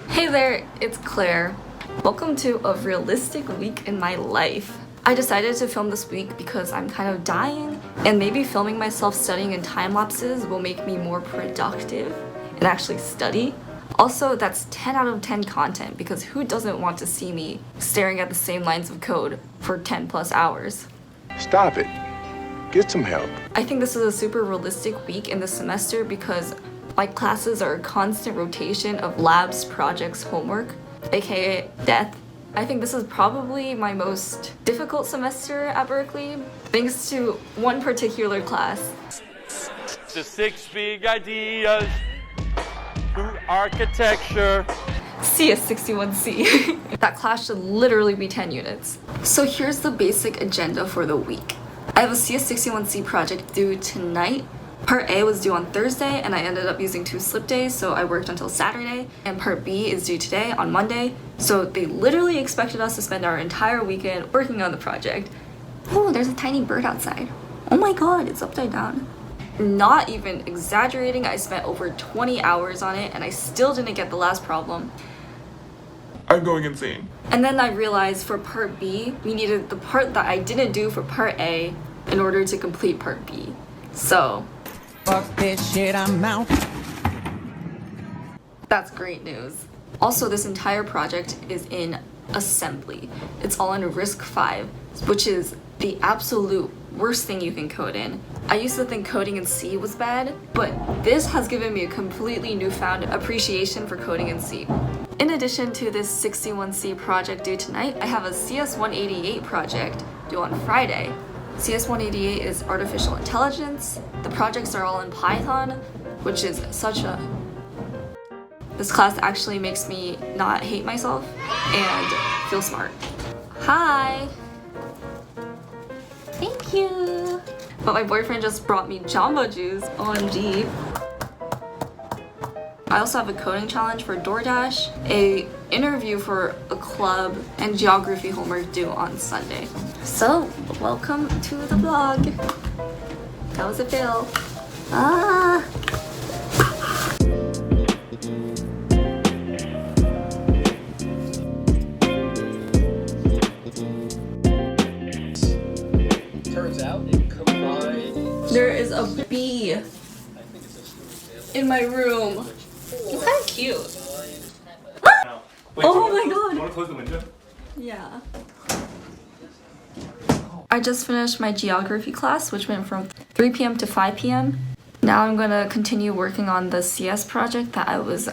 Hey there, it's Claire. Welcome to a realistic week in my life. I decided to film this week because I'm kind of dying, and maybe filming myself studying in time lapses will make me more productive and actually study. Also, that's 10 out of 10 content because who doesn't want to see me staring at the same lines of code for 10 plus hours? Stop it. Get some help. I think this is a super realistic week in the semester because my classes are a constant rotation of labs, projects, homework, aka death. I think this is probably my most difficult semester at Berkeley, thanks to one particular class. The 6 big ideas through architecture. CS61C. That class should literally be 10 units. So here's the basic agenda for the week. I have a CS61C project due tonight. Part A was due on Thursday, and I ended up using 2 slip days, so I worked until Saturday. And Part B is due today on Monday, so they literally expected us to spend our entire weekend working on the project. Oh, there's a tiny bird outside. Oh my god, it's upside down. Not even exaggerating, I spent over 20 hours on it, and I still didn't get the last problem. I'm going insane. And then I realized for Part B, we needed the part that I didn't do for Part A in order to complete Part B. So fuck this shit, I'm out. That's great news. Also, this entire project is in assembly. It's all in RISC 5, which is the absolute worst thing you can code in. I used to think coding in C was bad, but this has given me a completely newfound appreciation for coding in C. In addition to this 61C project due tonight, I have a CS188 project due on Friday. CS188 is artificial intelligence. The projects are all in Python, which is such a... This class actually makes me not hate myself and feel smart. Hi! Thank you! But my boyfriend just brought me Jamba Juice, OMG. I also have a coding challenge for DoorDash, a interview for a club, and geography homework due on Sunday. So, welcome to the vlog. That was a fail. Ah! Turns out it combines. There is a bee in my room. It's kind of cute. Wait, Oh my god! You want to close the window? Yeah. I just finished my geography class, which went from 3 p.m. to 5 p.m. Now I'm gonna continue working on the CS project that I was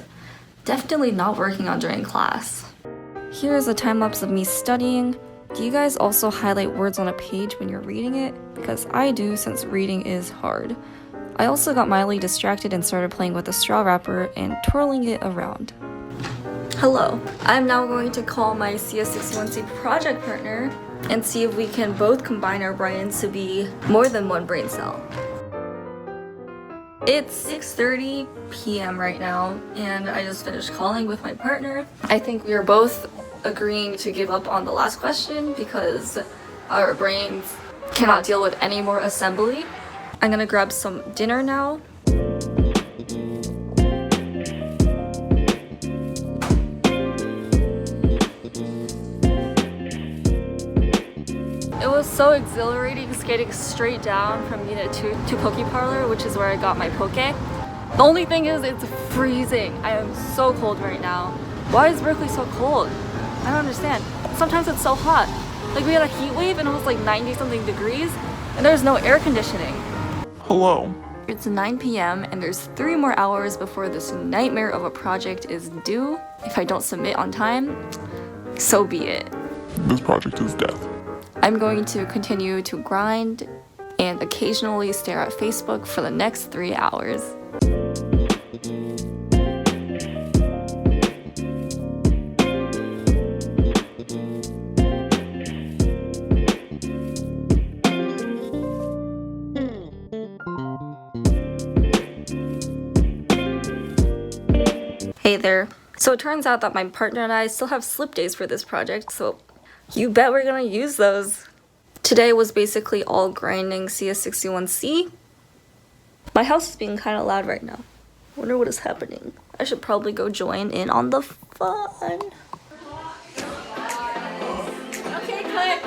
definitely not working on during class. Here is a time lapse of me studying. Do you guys also highlight words on a page when you're reading it? Because I do, since reading is hard. I also got mildly distracted and started playing with a straw wrapper and twirling it around. Hello. I'm now going to call my CS61C project partner and see if we can both combine our brains to be more than one brain cell. It's 6:30 p.m. right now, and I just finished calling with my partner. I think we are both agreeing to give up on the last question because our brains cannot deal with any more assembly. I'm gonna grab some dinner now. It was so exhilarating skating straight down from Unit 2 to Poke Parlor, which is where I got my poke. The only thing is it's freezing. I am so cold right now. Why is Berkeley so cold? I don't understand. Sometimes it's so hot. Like we had a heat wave and it was like 90 something degrees and there's no air conditioning. Hello. It's 9 p.m. and there's 3 more hours before this nightmare of a project is due. If I don't submit on time, so be it. This project is death. I'm going to continue to grind and occasionally stare at Facebook for the next 3 hours. Hey there. So it turns out that my partner and I still have slip days for this project, so you bet we're gonna use those. Today was basically all grinding CS61C. My house is being kind of loud right now. I wonder what is happening. I should probably go join in on the fun. Okay, cut.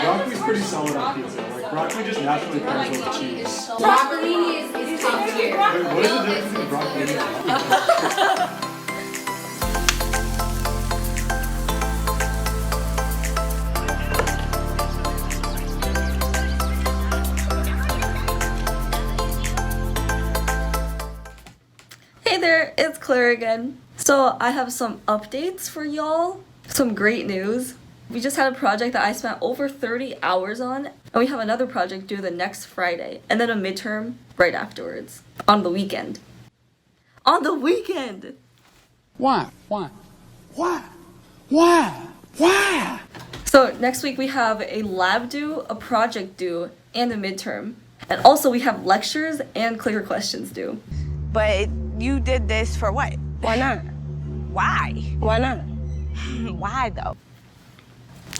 Broccoli's pretty solid on pizza. Like, broccoli just naturally pairs with cheese. Broccolini is top tier. Wait, what is the difference between broccoli and broccoli? Hey there, it's Claire again. So I have some updates for y'all. Some great news. We just had a project that I spent over 30 hours on, and we have another project due the next Friday, and then a midterm right afterwards, on the weekend. On the weekend! Why? So next week we have a lab due, a project due, and a midterm. And also we have lectures and clicker questions due. But you did this for what? Why not? Why? Why not? Why though?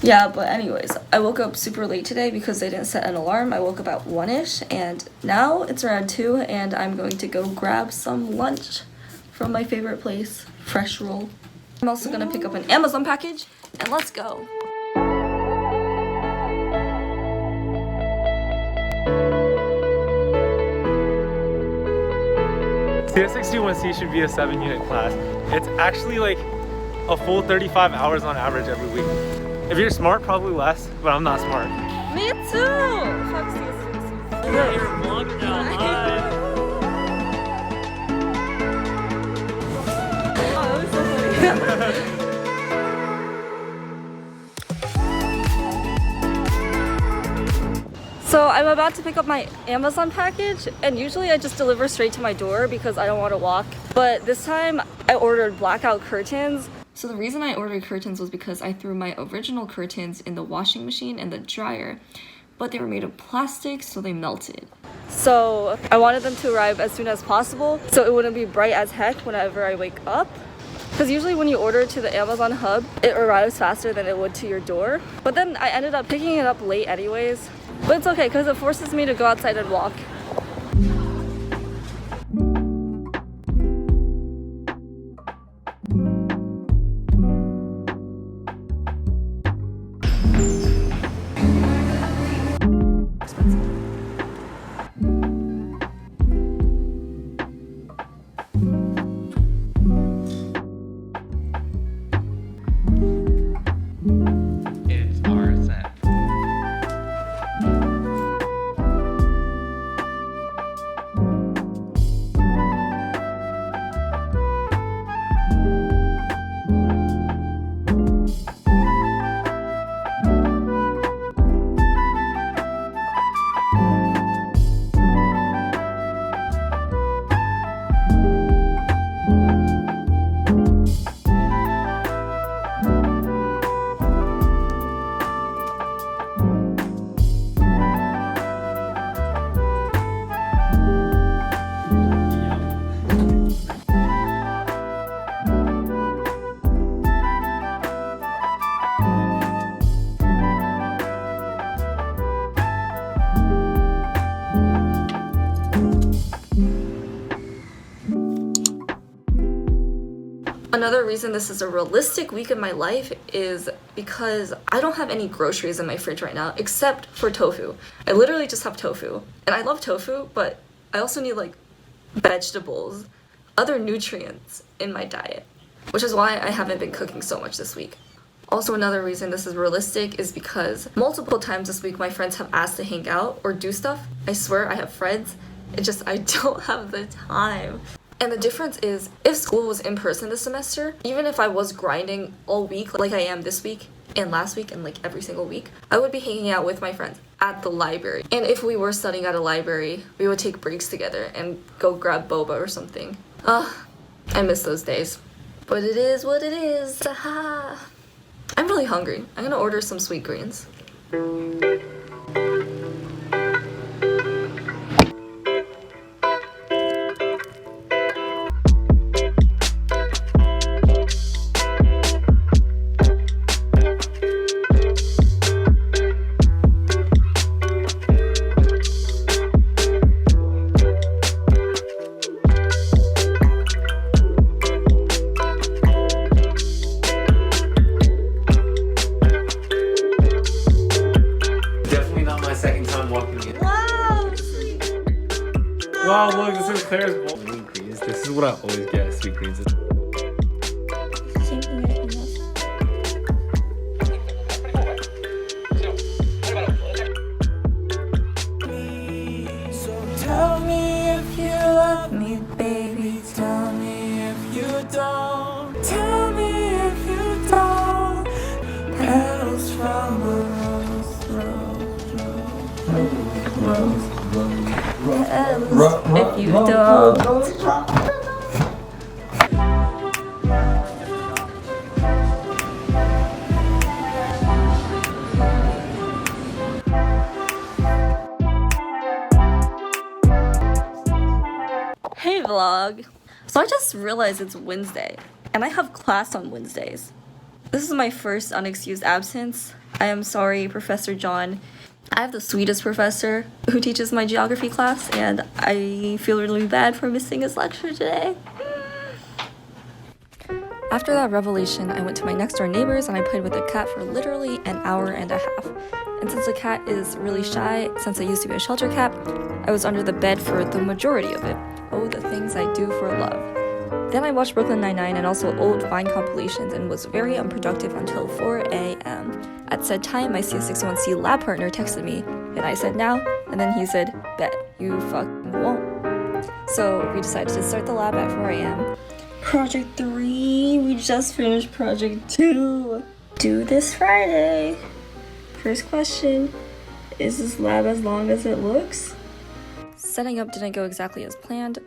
Yeah, but anyways, I woke up super late today because I didn't set an alarm. I woke up at 1-ish, and now it's around 2, and I'm going to go grab some lunch from my favorite place, Fresh Roll. I'm also gonna pick up an Amazon package, and let's go. CS61C should be a 7-unit class. It's actually like a full 35 hours on average every week. If you're smart, probably less, but I'm not smart. Me too! Fuck CS61C. You're a vlogger now, hi. Oh, that was so funny. So I'm about to pick up my Amazon package, and usually I just deliver straight to my door because I don't want to walk. But this time I ordered blackout curtains. So the reason I ordered curtains was because I threw my original curtains in the washing machine and the dryer, but they were made of plastic, so they melted. So I wanted them to arrive as soon as possible so it wouldn't be bright as heck whenever I wake up. Because usually when you order to the Amazon hub, it arrives faster than it would to your door. But then I ended up picking it up late anyways. But it's okay because it forces me to go outside and walk. Another reason this is a realistic week in my life is because I don't have any groceries in my fridge right now except for tofu. I literally just have tofu. And I love tofu, but I also need like vegetables, other nutrients in my diet, which is why I haven't been cooking so much this week. Also, another reason this is realistic is because multiple times this week my friends have asked to hang out or do stuff. I swear I have friends. It's just I don't have the time. And the difference is, if school was in person this semester, even if I was grinding all week like I am this week and last week and like every single week, I would be hanging out with my friends at the library. And if we were studying at a library, we would take breaks together and go grab boba or something. I miss those days. But it is what it is. Aha. I'm really hungry. I'm gonna order some sweet greens. Wow, look, this is Claire's bowl. Sweet greens. This is what I always get at sweet greens. Tell me if you love me, baby. Tell me if you don't. Tell me if you don't. Petals from a rose, rose. If you don't. Hey vlog. So I just realized it's Wednesday and I have class on Wednesdays. This is my first unexcused absence. I am sorry, Professor John. I have the sweetest professor who teaches my geography class, and I feel really bad for missing his lecture today. After that revelation, I went to my next door neighbors and I played with the cat for literally an hour and a half. And since the cat is really shy, since I used to be a shelter cat, I was under the bed for the majority of it. Oh, the things I do for love. Then I watched Brooklyn Nine-Nine and also old Vine compilations and was very unproductive until 4 a.m. At said time, my CS61C lab partner texted me, and I said now, and then he said, bet you fucking won't. So we decided to start the lab at 4 a.m. Project 3, we just finished Project 2. Due this Friday. First question, is this lab as long as it looks? Setting up didn't go exactly as planned,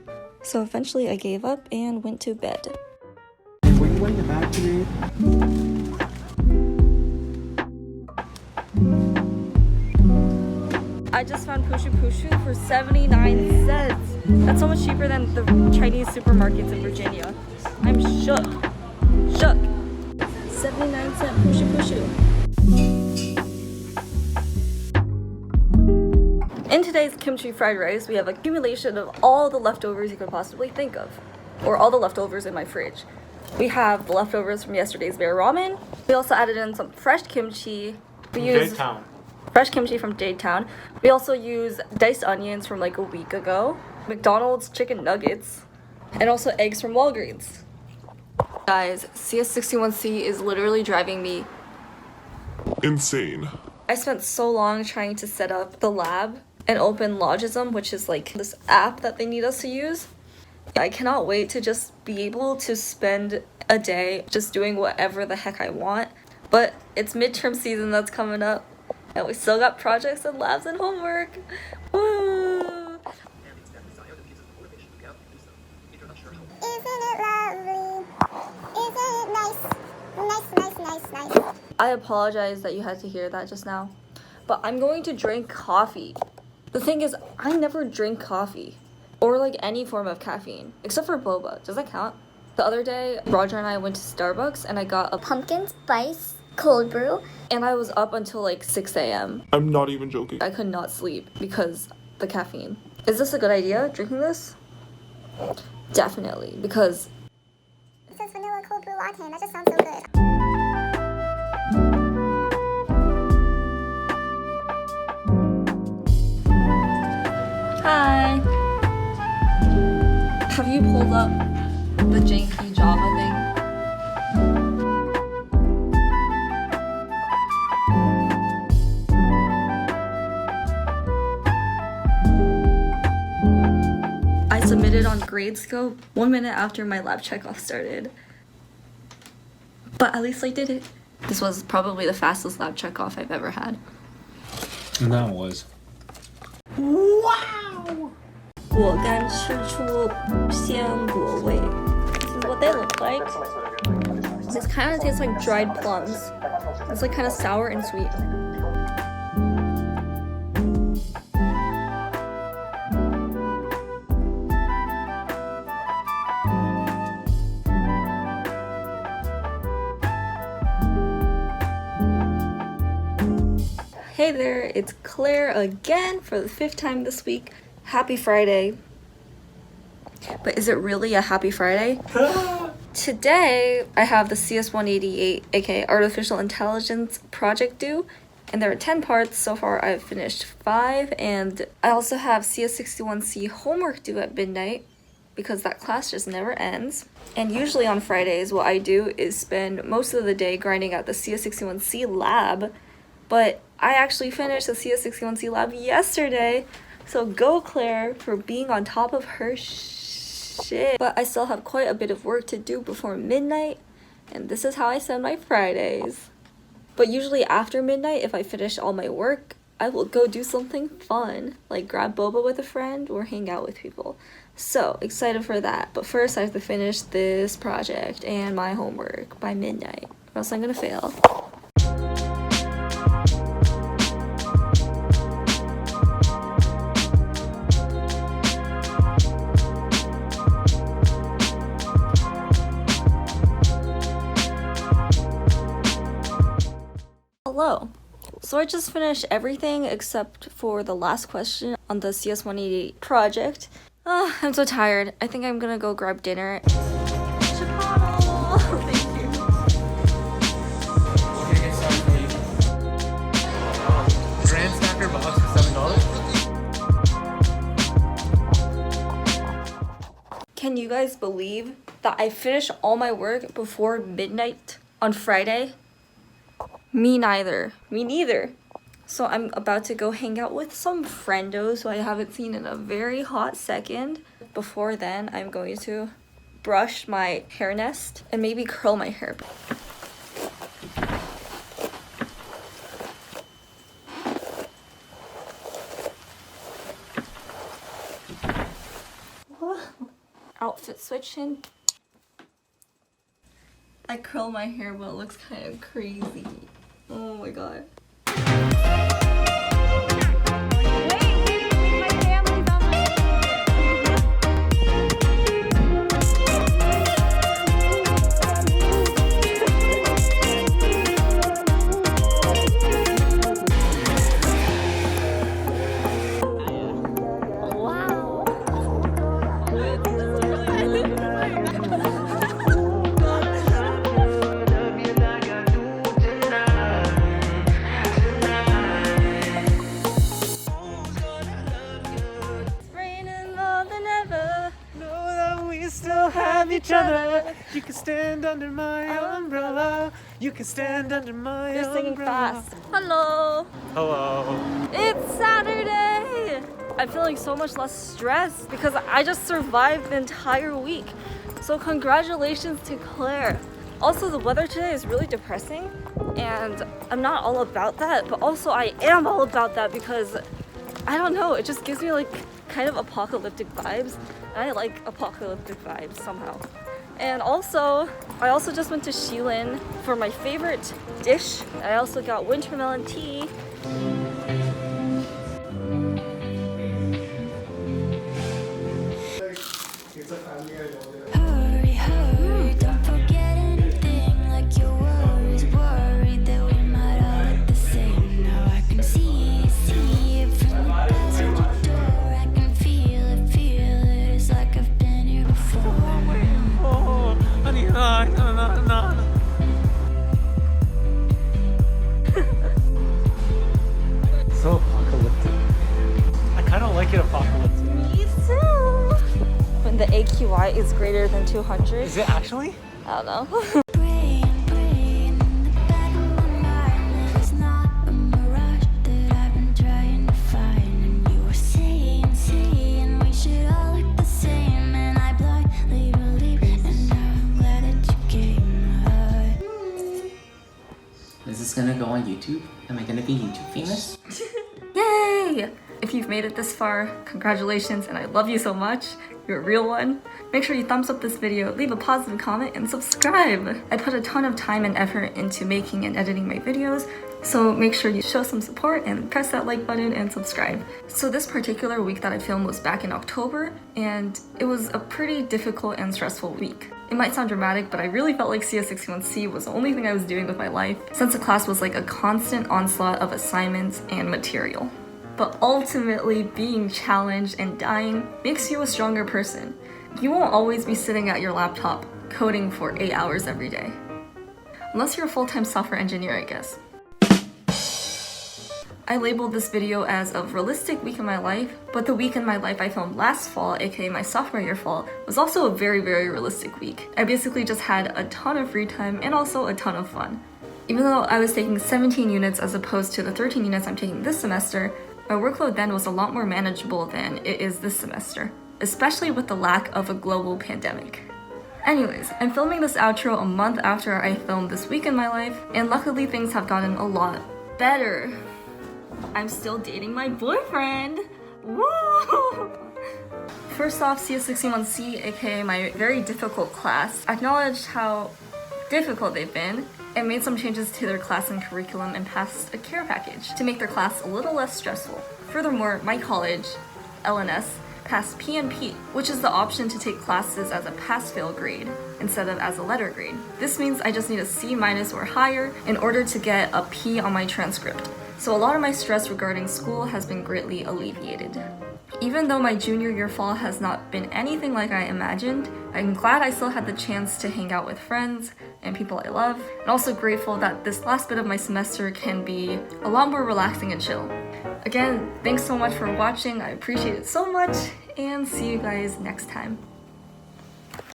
so eventually I gave up and went to bed. Were you in the back today? I just found Pushu Pushu for 79 cents. That's so much cheaper than the Chinese supermarkets in Virginia. I'm shook. Shook. 79-cent Pushu Pushu. In today's kimchi fried rice, we have accumulation of all the leftovers you could possibly think of. Or all the leftovers in my fridge. We have the leftovers from yesterday's bear ramen. We also added in some fresh kimchi. We used fresh kimchi from Jadetown. We also use diced onions from like a week ago. McDonald's chicken nuggets. And also eggs from Walgreens. Guys, CS61C is literally driving me Insane. I spent so long trying to set up the lab and open Logism, which is like this app that they need us to use. I cannot wait to just be able to spend a day just doing whatever the heck I want. But it's midterm season that's coming up, and we still got projects and labs and homework. Woo! Isn't it lovely? Isn't it nice? Nice. I apologize that you had to hear that just now, but I'm going to drink coffee. The thing is, I never drink coffee or like any form of caffeine except for boba. Does that count? The other day, Roger and I went to Starbucks and I got a Pumpkin spice cold brew. And I was up until like 6 a.m. I'm not even joking. I could not sleep because the caffeine. Is this a good idea, drinking this? Definitely, because it says vanilla cold brew latte, and that just sounds so good. Hi. Have you pulled up the janky Java thing? I submitted on grade grades go 1 minute after my lab checkoff started. But at least I did it. This was probably the fastest lab checkoff I've ever had. And that was. Wow! 果干吃出鲜果味. This is what they look like. This kind of tastes like dried plums. It's like kind of sour and sweet. Hey there, it's Claire again for the 5th time this week. Happy Friday. But is it really a happy Friday? Today, I have the CS188, aka Artificial Intelligence project due, and there are 10 parts. So far, I've finished 5, and I also have CS61C homework due at midnight, because that class just never ends. And usually on Fridays, what I do is spend most of the day grinding out the CS61C lab, but I actually finished the CS61C lab yesterday, so go Claire for being on top of her shit. But I still have quite a bit of work to do before midnight, and this is how I spend my Fridays. But usually after midnight, if I finish all my work, I will go do something fun, like grab boba with a friend or hang out with people. So excited for that, but first I have to finish this project and my homework by midnight, or else I'm gonna fail. Hello. So I just finished everything except for the last question on the CS188 project. I'm so tired. I think I'm gonna go grab dinner. Chipotle! Thank you. Grand Stacker box for $7. Can you guys believe that I finished all my work before midnight on Friday? Me neither. Me neither. So I'm about to go hang out with some friendos who I haven't seen in a very hot second. Before then, I'm going to brush my hair nest and maybe curl my hair. Outfit switching. I curl my hair, but it looks kind of crazy. Oh my god. Each other. You can stand under my umbrella. You can stand under my You're umbrella. singing fast. Hello. Hello. It's Saturday. I'm feeling so much less stressed because I just survived the entire week. So congratulations to Claire. Also, the weather today is really depressing, and I'm not all about that, but also I am all about that because I don't know, it just gives me like kind of apocalyptic vibes. I like apocalyptic vibes somehow. And also, I also just went to Sheilin for my favorite dish. I also got wintermelon tea. Hurry, hurry, don't forget anything. Like your worries, worried that we might all look the same. Now I can see it from the passenger door. I can feel it. It's like I've been here before. Oh, honey, no. So apocalyptic. I kind of like it apocalyptic. Me too. When the AQI is greater than 200. Is it actually? I don't know. Praying in the back of my mind that it's not a mirage that I've been trying to find. And you were saying we should all look the same, and I gonna go on YouTube? Am I gonna be YouTube famous? Yay! If you've made it this far, congratulations and I love you so much. You're a real one. Make sure you thumbs up this video, leave a positive comment, and subscribe! I put a ton of time and effort into making and editing my videos, so make sure you show some support and press that like button and subscribe. So this particular week that I filmed was back in October, and it was a pretty difficult and stressful week. It might sound dramatic, but I really felt like CS61C was the only thing I was doing with my life, since the class was like a constant onslaught of assignments and material. But ultimately, being challenged and dying makes you a stronger person. You won't always be sitting at your laptop coding for 8 hours every day. Unless you're a full-time software engineer, I guess. I labeled this video as a realistic week in my life, but the week in my life I filmed last fall, aka my sophomore year fall, was also a very, very realistic week. I basically just had a ton of free time and also a ton of fun. Even though I was taking 17 units as opposed to the 13 units I'm taking this semester, my workload then was a lot more manageable than it is this semester, especially with the lack of a global pandemic. Anyways, I'm filming this outro a month after I filmed this week in my life, and luckily things have gotten a lot better. I'm still dating my boyfriend! Woo! First off, CS61C, aka my very difficult class, acknowledged how difficult they've been and made some changes to their class and curriculum and passed a care package to make their class a little less stressful. Furthermore, my college, LNS, passed PNP, which is the option to take classes as a pass-fail grade instead of as a letter grade. This means I just need a C- or higher in order to get a P on my transcript. So a lot of my stress regarding school has been greatly alleviated. Even though my junior year fall has not been anything like I imagined, I'm glad I still had the chance to hang out with friends and people I love, and also grateful that this last bit of my semester can be a lot more relaxing and chill. Again, thanks so much for watching, I appreciate it so much, and see you guys next time.